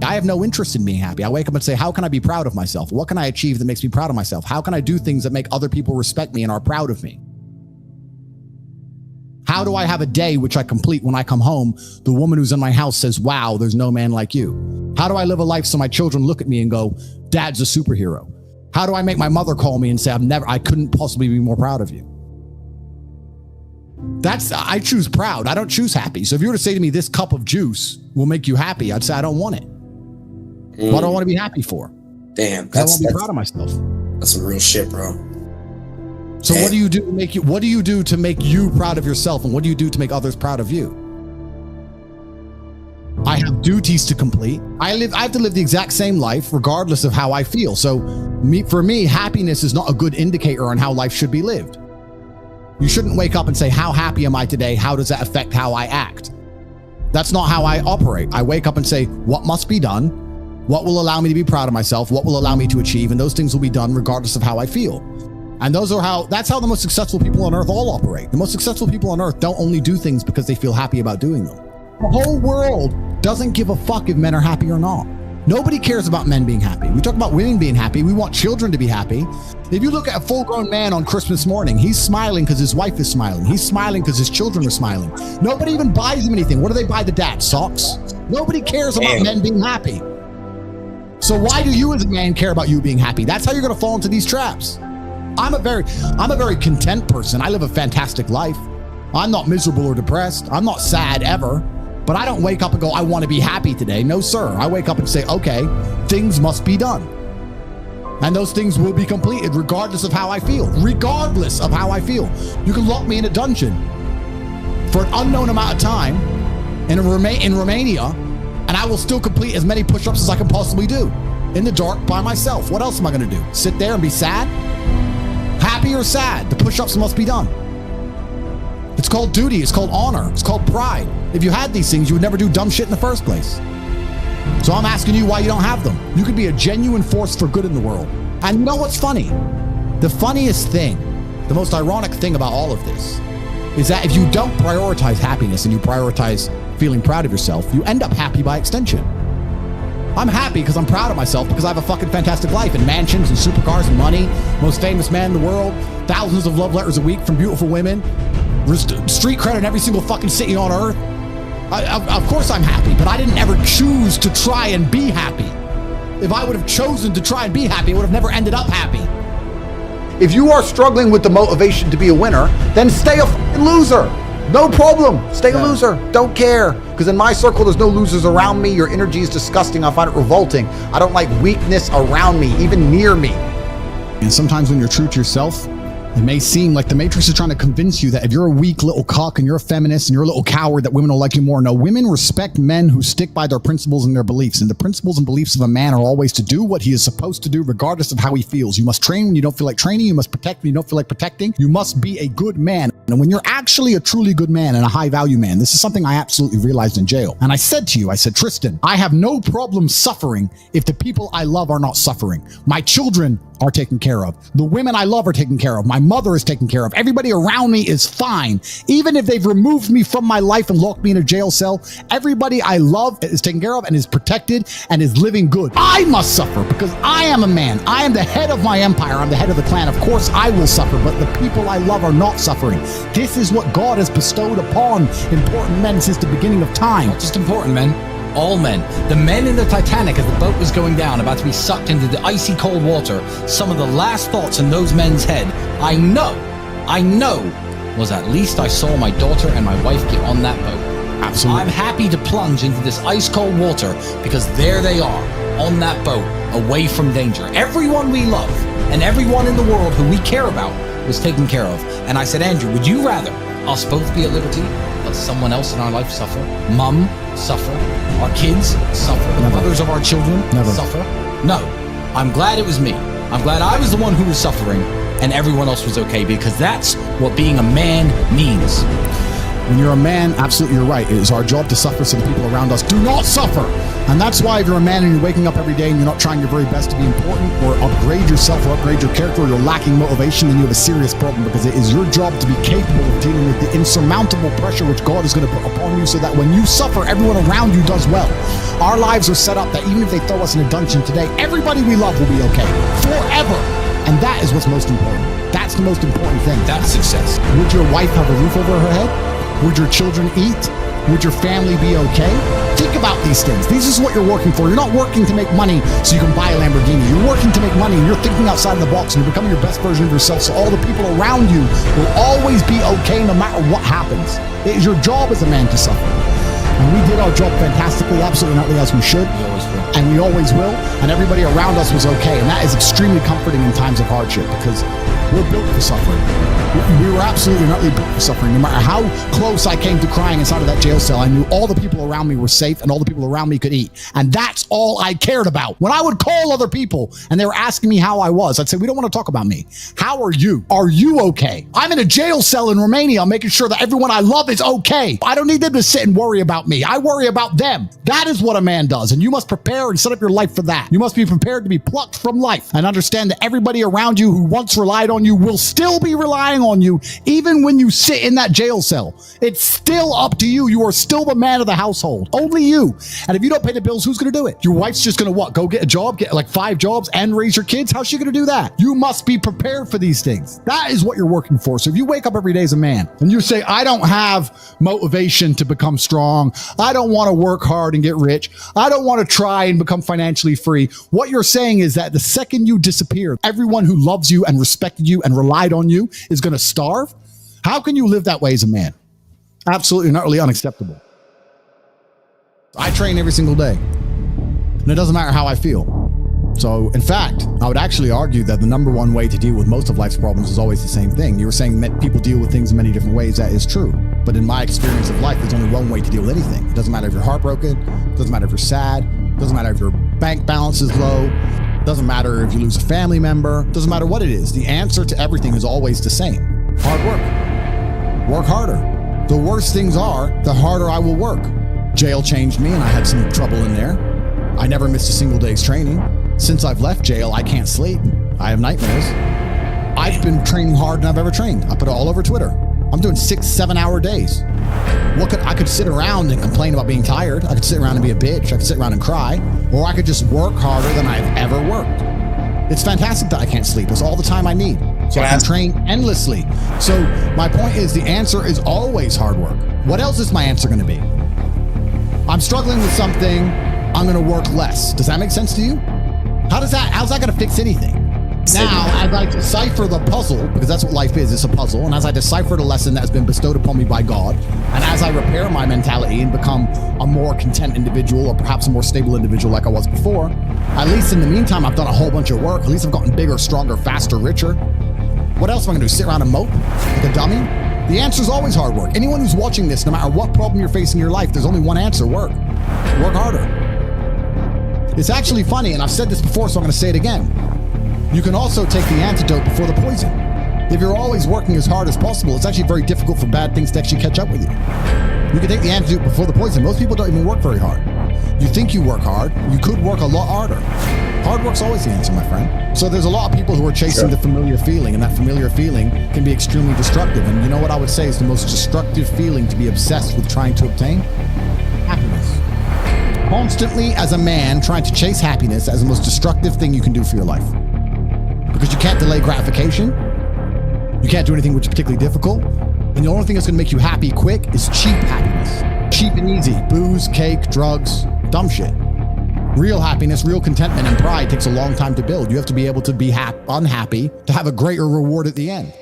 I have no interest in being happy. I wake up and say, how can I be proud of myself? What can I achieve that makes me proud of myself? How can I do things that make other people respect me and are proud of me? How do I have a day which I complete when I come home? The woman who's in my house says, wow, there's no man like you. How do I live a life so my children look at me and go, Dad's a superhero? How do I make my mother call me and say, I couldn't possibly be more proud of you? I choose proud. I don't choose happy. So if you were to say to me, this cup of juice will make you happy, I'd say, I don't want it. What do I want to be happy for? Damn. I want to be proud of myself. That's some real shit, bro. So what do you do to make you proud of yourself? And what do you do to make others proud of you? I have duties to complete. I have to live the exact same life regardless of how I feel. So for me, happiness is not a good indicator on how life should be lived. You shouldn't wake up and say, how happy am I today? How does that affect how I act? That's not how I operate. I wake up and say, what must be done? What will allow me to be proud of myself? What will allow me to achieve? And those things will be done regardless of how I feel. And that's how the most successful people on earth all operate. The most successful people on earth don't only do things because they feel happy about doing them. The whole world doesn't give a fuck if men are happy or not. Nobody cares about men being happy. We talk about women being happy. We want children to be happy. If you look at a full-grown man on Christmas morning, he's smiling because his wife is smiling. He's smiling because his children are smiling. Nobody even buys him anything. What do they buy the dad? Socks? Nobody cares about men being happy. So why do you as a man care about you being happy? That's how you're going to fall into these traps. I'm a very content person. I live a fantastic life. I'm not miserable or depressed. I'm not sad ever. But I don't wake up and go, I want to be happy today. No, sir. I wake up and say, okay, things must be done. And those things will be completed regardless of how I feel. Regardless of how I feel. You can lock me in a dungeon for an unknown amount of time in Romania, and I will still complete as many push-ups as I can possibly do in the dark by myself. What else am I going to do? Sit there and be sad? Happy or sad? The push-ups must be done. It's called duty. It's called honor. It's called pride. If you had these things, you would never do dumb shit in the first place. So I'm asking you why you don't have them. You could be a genuine force for good in the world. And you know what's funny? The funniest thing, the most ironic thing about all of this is that if you don't prioritize happiness and you prioritize feeling proud of yourself, you end up happy by extension. I'm happy because I'm proud of myself because I have a fucking fantastic life and mansions and supercars and money, most famous man in the world, thousands of love letters a week from beautiful women, street credit in every single fucking city on earth. Of course I'm happy, but I didn't ever choose to try and be happy. If I would have chosen to try and be happy, I would have never ended up happy. If you are struggling with the motivation to be a winner, then stay a fucking loser. No problem. Stay a loser. Don't care. Because in my circle, there's no losers around me. Your energy is disgusting. I find it revolting. I don't like weakness around me, even near me. And sometimes when you're true to yourself, it may seem like the Matrix is trying to convince you that if you're a weak little cock and you're a feminist and you're a little coward, that women will like you more. No, women respect men who stick by their principles and their beliefs. And the principles and beliefs of a man are always to do what he is supposed to do, regardless of how he feels. You must train when you don't feel like training. You must protect when you don't feel like protecting. You must be a good man. And when you're actually a truly good man and a high value man, this is something I absolutely realized in jail. And I said to you, I said, Tristan, I have no problem suffering if the people I love are not suffering. My children are taken care of. The women I love are taken care of. My mother is taken care of. Everybody around me is fine. Even if they've removed me from my life and locked me in a jail cell, everybody I love is taken care of and is protected and is living good. I must suffer because I am a man. I am the head of my empire. I'm the head of the clan. Of course I will suffer, but the people I love are not suffering. This is what God has bestowed upon important men since the beginning of time. Not just important men. All men. The men in the Titanic as the boat was going down, about to be sucked into the icy cold water, some of the last thoughts in those men's head, I know, was at least I saw my daughter and my wife get on that boat. Absolutely. I'm happy to plunge into this ice cold water because there they are, on that boat, away from danger. Everyone we love and everyone in the world who we care about was taken care of. And I said, Andrew, would you rather us both be at liberty, but someone else in our life suffer? Mum suffer, our kids suffer, the mothers of our children suffer? No, I'm glad it was me. I'm glad I was the one who was suffering and everyone else was okay, because that's what being a man means. When you're a man, absolutely you're right. It is our job to suffer so the people around us do not suffer. And that's why if you're a man and you're waking up every day and you're not trying your very best to be important or upgrade yourself or upgrade your character, or you're lacking motivation, then you have a serious problem, because it is your job to be capable of dealing with the insurmountable pressure which God is going to put upon you, so that when you suffer, everyone around you does well. Our lives are set up that even if they throw us in a dungeon today, everybody we love will be okay forever. And that is what's most important. That's the most important thing. That's success. Would your wife have a roof over her head? Would your children eat? Would your family be okay? Think about these things. This is what you're working for. You're not working to make money so you can buy a Lamborghini. You're working to make money, and you're thinking outside the box, and you're becoming your best version of yourself, so all the people around you will always be okay no matter what happens. It is your job as a man to suffer. And we did our job fantastically, absolutely not as we should. We always will. And we always will. And everybody around us was okay. And that is extremely comforting in times of hardship, because we're built for suffering. We were absolutely not built for suffering. No matter how close I came to crying inside of that jail cell, I knew all the people around me were safe and all the people around me could eat. And that's all I cared about. When I would call other people and they were asking me how I was, I'd say, we don't want to talk about me. How are you? Are you okay? I'm in a jail cell in Romania, making sure that everyone I love is okay. I don't need them to sit and worry about me. I worry about them. That is what a man does. And you must prepare and set up your life for that. You must be prepared to be plucked from life and understand that everybody around you who once relied on you will still be relying on you, even when you sit in that jail cell. It's still up to you. You are still the man of the household. Only you. And if you don't pay the bills, who's going to do it? Your wife's just going to what? Go get a job, get like 5 jobs and raise your kids? How's she going to do that? You must be prepared for these things. That is what you're working for. So if you wake up every day as a man and you say, I don't have motivation to become strong, I don't want to work hard and get rich, I don't want to try and become financially free, what you're saying is that the second you disappear, everyone who loves you and respected you and relied on you is going to starve. How can you live that way as a man? Absolutely and utterly unacceptable. I train every single day, and it doesn't matter how I feel. So, in fact, I would actually argue that the number one way to deal with most of life's problems is always the same thing. You were saying that people deal with things in many different ways. That is true. But in my experience of life, there's only one way to deal with anything. It doesn't matter if you're heartbroken. It doesn't matter if you're sad. It doesn't matter if your bank balance is low. It doesn't matter if you lose a family member. It doesn't matter what it is. The answer to everything is always the same. Hard work. Work harder. The worse things are, the harder I will work. Jail changed me, and I had some trouble in there. I never missed a single day's training. Since I've left jail, I can't sleep. I have nightmares. I've been training harder than I've ever trained. I put it all over Twitter. I'm doing 6-7 hour days. I could sit around and complain about being tired. I could sit around and be a bitch. I could sit around and cry. Or I could just work harder than I've ever worked. It's fantastic that I can't sleep. It's all the time I need. So I can train endlessly. So my point is, the answer is always hard work. What else is my answer going to be? I'm struggling with something. I'm going to work less. Does that make sense to you? How's that going to fix anything? Now, as I decipher the puzzle, because that's what life is, it's a puzzle, and as I decipher the lesson that has been bestowed upon me by God, and as I repair my mentality and become a more content individual, or perhaps a more stable individual like I was before, at least in the meantime, I've done a whole bunch of work. At least I've gotten bigger, stronger, faster, richer. What else am I going to do? Sit around and mope like a dummy? The answer is always hard work. Anyone who's watching this, no matter what problem you're facing in your life, there's only one answer: work. Work harder. It's actually funny, and I've said this before, so I'm going to say it again. You can also take the antidote before the poison. If you're always working as hard as possible, it's actually very difficult for bad things to actually catch up with you. You can take the antidote before the poison. Most people don't even work very hard. You think you work hard, you could work a lot harder. Hard work's always the answer, my friend. So there's a lot of people who are chasing the familiar feeling, and that familiar feeling can be extremely destructive. And you know what I would say is the most destructive feeling to be obsessed with trying to obtain? Happiness. Constantly, as a man, trying to chase happiness as the most destructive thing you can do for your life. Because you can't delay gratification. You can't do anything which is particularly difficult. And the only thing that's going to make you happy quick is cheap happiness. Cheap and easy. Booze, cake, drugs, dumb shit. Real happiness, real contentment, and pride takes a long time to build. You have to be able to be unhappy to have a greater reward at the end.